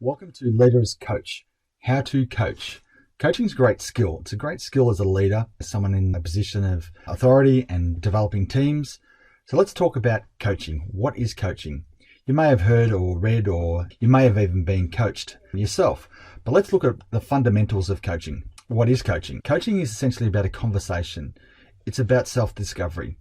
Welcome to Leader as Coach. How to coach. Coaching is a great skill. It's a great skill as a leader, as someone in a position of authority and developing teams. So let's talk about coaching. What is coaching? You may have heard or read, or you may have even been coached yourself. But let's look at the fundamentals of coaching. What is coaching? Coaching is essentially about a conversation. It's about self-discovery.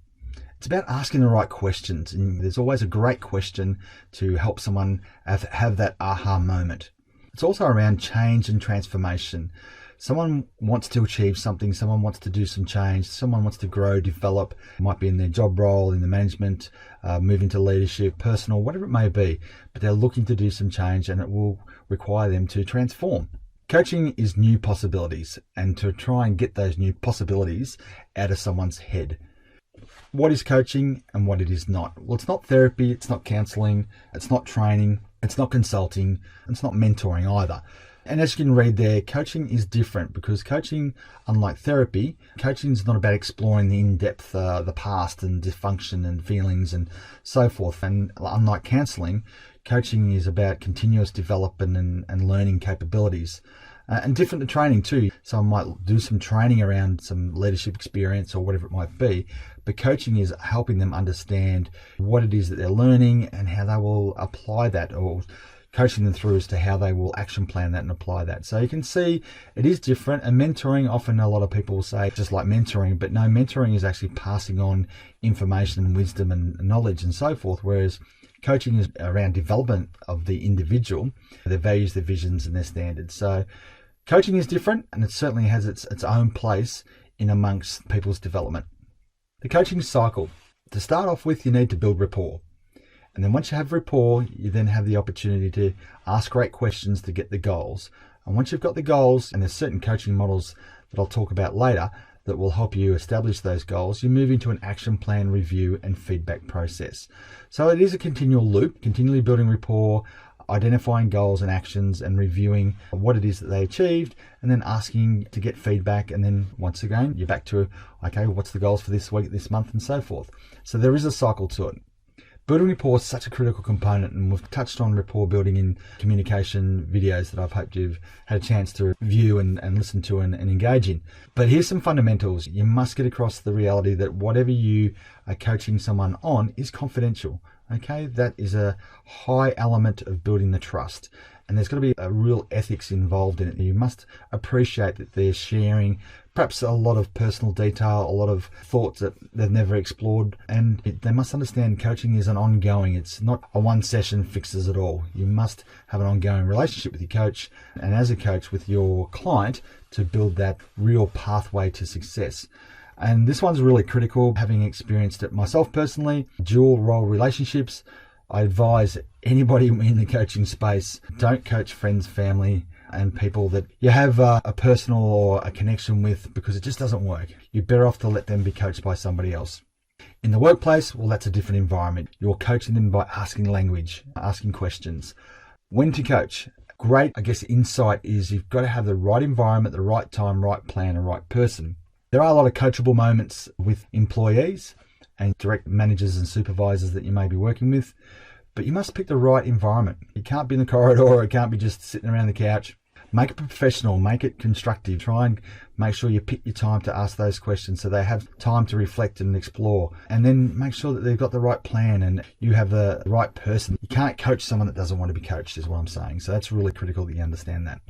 It's about asking the right questions, and there's always a great question to help someone have that aha moment. It's also around change and transformation. Someone wants to achieve something, someone wants to do some change, someone wants to grow, develop. It might be in their job role, in the management, move into leadership, personal, whatever it may be, but they're looking to do some change and it will require them to transform. Coaching is new possibilities, and to try and get those new possibilities out of someone's head. What is coaching and what it is not? Well, it's not therapy, it's not counseling, it's not training, it's not consulting, it's not mentoring either. And as you can read there, coaching is different because coaching, unlike therapy, coaching is not about exploring the in-depth, the past and dysfunction and feelings and so forth. And unlike counseling, coaching is about continuous development and learning capabilities. And different to training too. Someone might do some training around some leadership experience or whatever it might be, but coaching is helping them understand what it is that they're learning and how they will apply that, or coaching them through as to how they will action plan that and apply that. So you can see it is different. And mentoring, often a lot of people say just like mentoring, but no, mentoring is actually passing on information and wisdom and knowledge and so forth, whereas coaching is around development of the individual, their values, their visions and their standards. So coaching is different, and it certainly has its own place in amongst people's development. The coaching cycle. To start off with, you need to build rapport. And then once you have rapport, you then have the opportunity to ask great questions to get the goals. And once you've got the goals, and there's certain coaching models that I'll talk about later that will help you establish those goals, you move into an action plan review and feedback process. So it is a continual loop, continually building rapport, identifying goals and actions and reviewing what it is that they achieved, and then asking to get feedback. And then once again, you're back to, okay, what's the goals for this week, this month, and so forth. So there is a cycle to it. Building rapport is such a critical component, and we've touched on rapport building in communication videos that I've hoped you've had a chance to view and listen to and engage in. But here's some fundamentals. You must get across the reality that whatever you are coaching someone on is confidential. Okay, that is a high element of building the trust. And there's got to be a real ethics involved in it. You must appreciate that they're sharing perhaps a lot of personal detail, a lot of thoughts that they've never explored. And they must understand coaching is an ongoing. It's not a one session fixes it all. You must have an ongoing relationship with your coach, and as a coach with your client, to build that real pathway to success. And this one's really critical, having experienced it myself personally. Dual role relationships. I advise anybody in the coaching space, don't coach friends, family, and people that you have a personal or a connection with, because it just doesn't work. You're better off to let them be coached by somebody else. In the workplace, well, that's a different environment. You're coaching them by asking language, asking questions. When to coach? Great, insight is you've got to have the right environment, the right time, right plan, and right person. There are a lot of coachable moments with employees and direct managers and supervisors that you may be working with, but you must pick the right environment. You can't be in the corridor, or it can't be just sitting around the couch. Make it professional, make it constructive. Try and make sure you pick your time to ask those questions so they have time to reflect and explore. And then make sure that they've got the right plan and you have the right person. You can't coach someone that doesn't want to be coached, is what I'm saying. So that's really critical that you understand that.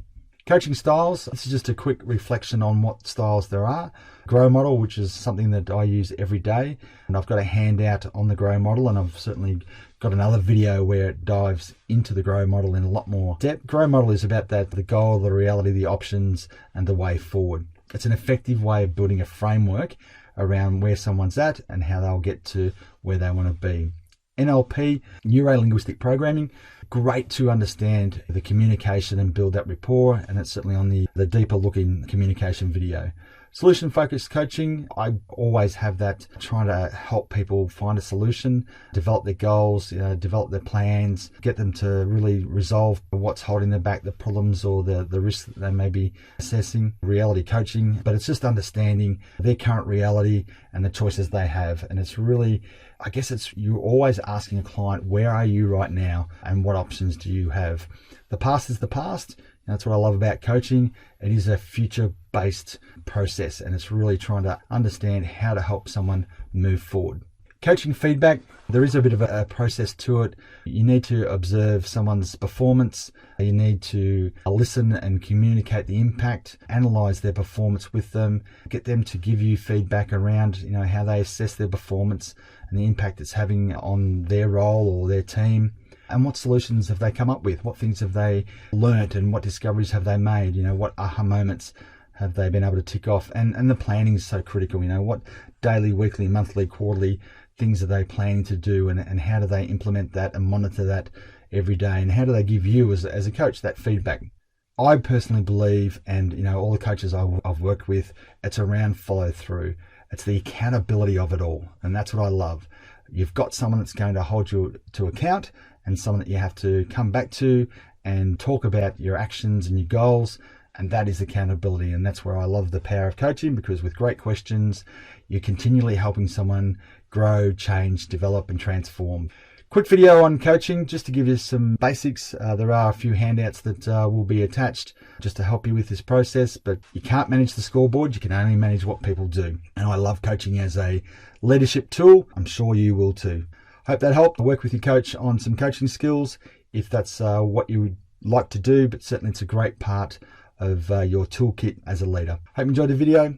Coaching styles, this is just a quick reflection on what styles there are. Grow model, which is something that I use every day. And I've got a handout on the Grow model, and I've certainly got another video where it dives into the Grow model in a lot more depth. Grow model is about that, the goal, the reality, the options, and the way forward. It's an effective way of building a framework around where someone's at and how they'll get to where they want to be. NLP, neuro-linguistic programming, great to understand the communication and build that rapport, and it's certainly on the deeper looking communication video. Solution focused coaching, I always have that, trying to help people find a solution, develop their goals, develop their plans, get them to really resolve what's holding them back, the problems or the risks that they may be assessing. Reality coaching, but it's just understanding their current reality and the choices they have, and it's really I guess it's you're always asking a client, where are you right now and what options do you have? The past is the past. And that's what I love about coaching. It is a future-based process, and it's really trying to understand how to help someone move forward. Coaching feedback, there is a bit of a process to it. You need to observe someone's performance. You need to listen and communicate the impact, analyze their performance with them, get them to give you feedback around, how they assess their performance and the impact it's having on their role or their team. And what solutions have they come up with? What things have they learnt and what discoveries have they made? What aha moments have they been able to tick off? And the planning is so critical. What daily, weekly, monthly, quarterly things are they planning to do, and how do they implement that and monitor that every day, and how do they give you as a coach that feedback? I personally believe, and all the coaches I've worked with, it's around follow through. It's the accountability of it all, and that's what I love. You've got someone that's going to hold you to account, and someone that you have to come back to and talk about your actions and your goals. And that is accountability. And that's where I love the power of coaching, because with great questions, you're continually helping someone grow, change, develop, and transform. Quick video on coaching, just to give you some basics. There are a few handouts that will be attached just to help you with this process, but you can't manage the scoreboard. You can only manage what people do. And I love coaching as a leadership tool. I'm sure you will too. Hope that helped. I'll work with your coach on some coaching skills if that's what you would like to do, but certainly it's a great part of your toolkit as a leader. Hope you enjoyed the video.